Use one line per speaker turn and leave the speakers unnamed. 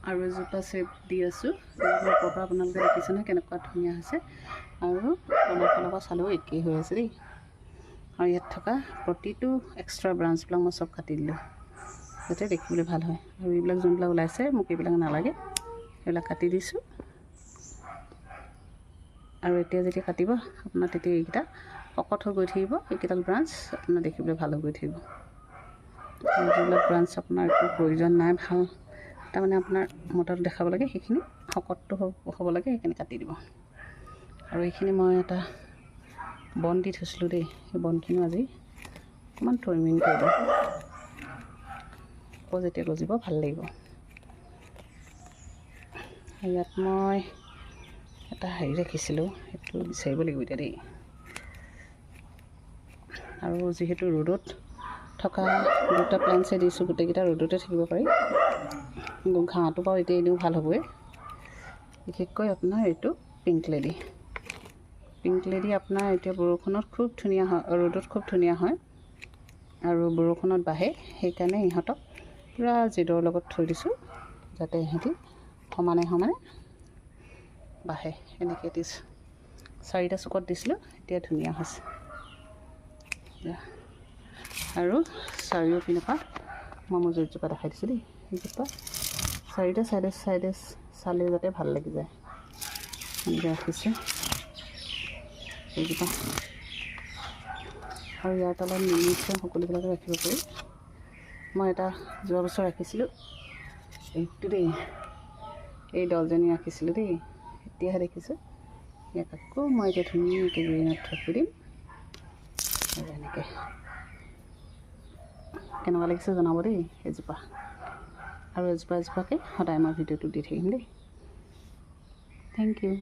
আৰু এজোপা চেপ দি আছোঁ। ওপৰৰ পৰা আপোনালোকে দেখিছে নহয় কেনেকুৱা ধুনীয়া হৈছে। আৰু তলৰ ফালৰ পৰা চালেও একেই হৈ আছে দেই। আৰু ইয়াত থকা প্ৰতিটো এক্সট্ৰা ব্ৰাঞ্চবিলাক মই চব কাটি দিলোঁ যাতে দেখিবলৈ ভাল হয়। আৰু এইবিলাক যোনবিলাক ওলাইছে মোক এইবিলাক নালাগে, এইবিলাক কাটি দিছোঁ। আৰু এতিয়া যেতিয়া কাটিব আপোনাৰ তেতিয়া এইকেইটা শকত হৈ গৈ থাকিব। এইকেইডাল ব্ৰাঞ্চ আপোনাৰ দেখিবলৈ ভাল হৈ গৈ থাকিব। আৰু যিবিলাক ব্ৰাঞ্চ আপোনাৰ একো প্ৰয়োজন নাই, ভাল তাৰমানে আপোনাৰ মতাটো দেখাব লাগে, সেইখিনি শকতটো হ'ব লাগে, সেইখিনি কাটি দিব। আৰু এইখিনি মই এটা বন দি থৈছিলোঁ দেই, সেই বনখিনিও আজি অকণমান ট্ৰিমিং কৰি দিওঁ। আকৌ যেতিয়া গজিব ভাল লাগিব। ইয়াত মই এটা হেৰি ৰাখিছিলোঁ, সেইটো বিচাৰিব লাগিব এতিয়া দেই। আৰু যিহেতু ৰ'দত থকা দুটা প্লেণ্টছে দিছোঁ, গোটেইকেইটা ৰ'দতে থাকিব পাৰি। ঘাঁহটো বাৰু এতিয়া এনেও ভাল হ'বই। বিশেষকৈ আপোনাৰ এইটো পিংক লেডি আপোনাৰ এতিয়া বৰষুণত খুব ধুনীয়া হয়, ৰ'দত খুব ধুনীয়া হয় আৰু বৰষুণত বাঢ়ে। সেইকাৰণে ইহঁতক পূৰা জিদৰ লগত থৈ দিছোঁ যাতে ইহঁতি সমানে সমানে বাঢ়ে। এনেকৈ দিছোঁ, 4টা চুকত দিছিলোঁ, এতিয়া ধুনীয়া হৈছে। আৰু চাৰিওপিনৰ পৰা মই মজুৰিজোপা দেখাই দিছোঁ দেই। সেইজোপা 4টা চাইডে চালে যাতে ভাল লাগি যায়, এনেকৈ ৰাখিছোঁ এইজোপা। আৰু ইয়াৰ তলত নিমখ সকলোবিলাকে ৰাখিব পাৰি। মই এটা যোৱা বছৰ ৰাখিছিলোঁ এইটো দেই, এই দলজনী ৰাখিছিলোঁ দেই, এতিয়াহে দেখিছোঁ। ইয়াক আকৌ মই এতিয়া ধুনীয়াকৈ গ্ৰীণত থৈ দিম। আৰু এনেকৈ কেনেকুৱা লাগিছে জনাব দেই এজোপা। আৰু এজোপাকৈ সদায় মই ভিডিঅ'টো দি থাকিম দেই। Thank U.